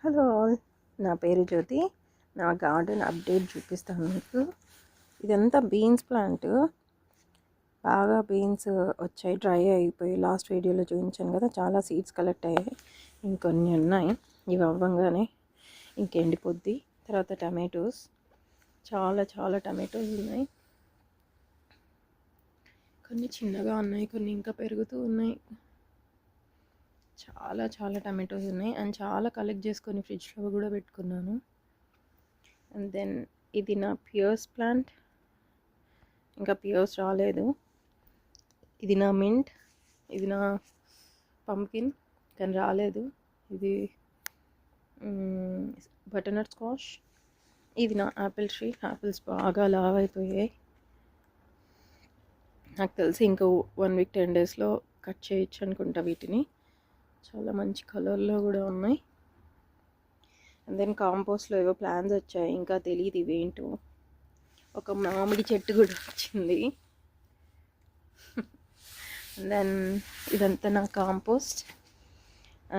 Hello all, నా పేరు జ్యోతి. నా గార్డెన్ అప్డేట్ చూపిస్తాను మీకు. ఇదంతా బీన్స్ ప్లాంట్. బాగా బీన్స్ వచ్చాయి, డ్రై అయిపోయి. లాస్ట్ వీడియోలో చూపించాను కదా, చాలా సీడ్స్ కలెక్ట్ అయ్యాయి. ఇంకొన్ని ఉన్నాయి, ఇవి అవ్వంగానే ఇంకెండిపోద్ది. తర్వాత టమాటోస్, చాలా చాలా టమాటోస్ ఉన్నాయి. కొన్ని చిన్నగా ఉన్నాయి, కొన్ని ఇంకా పెరుగుతూ ఉన్నాయి. చాలా చాలా టమాటోస్ ఉన్నాయి అండ్ చాలా కలెక్ట్ చేసుకొని ఫ్రిడ్జ్లో కూడా పెట్టుకున్నాను. అండ్ దెన్ ఇది నా పియర్స్ ప్లాంట్, ఇంకా పియర్స్ రాలేదు. ఇది నా మింట్, ఇది నా పంకిన్ కానీ రాలేదు. ఇది బటర్నట్ స్క్వాష్. ఇది నా యాపిల్ ట్రీ. యాపిల్స్ బాగా లావ్ అయిపోయాయి. నాకు తెలిసి ఇంకో 1 వీక్ 10 డేస్లో కట్ చేయొచ్చు అనుకుంటా వీటిని. చాలా మంచి కలర్లో కూడా ఉన్నాయి. అండ్ దెన్ కాంపోస్ట్లో ఏవో ప్లాన్స్ వచ్చాయి, ఇంకా తెలియదు ఇవేంటో. ఒక మామిడి చెట్టు కూడా వచ్చింది. దెన్ ఇదంతా నా కాంపోస్ట్.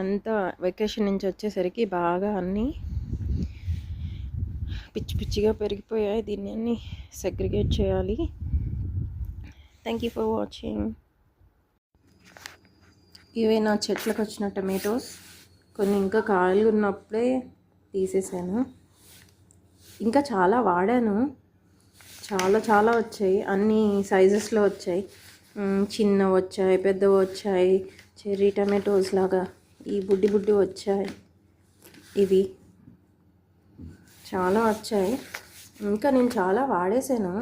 అంతా వెకేషన్ నుంచి వచ్చేసరికి బాగా అన్నీ పిచ్చి పిచ్చిగా పెరిగిపోయాయి. దీన్ని అన్నీ సెగ్రిగేట్ చేయాలి. Thank you for watching. ఇవే నా చెట్లకు వచ్చిన టమాటోస్. కొన్ని ఇంకా కాయలు ఉన్నప్పుడే తీసేసాను. ఇంకా చాలా వాడాను, చాలా చాలా వచ్చాయి. అన్ని సైజెస్లో వచ్చాయి. చిన్నవి వచ్చాయి, పెద్దవి వచ్చాయి, చెర్రీ టమాటోస్ లాగా ఈ బుడ్డి బుడ్డి వచ్చాయి. ఇవి చాలా వచ్చాయి. ఇంకా నేను చాలా వాడేసాను.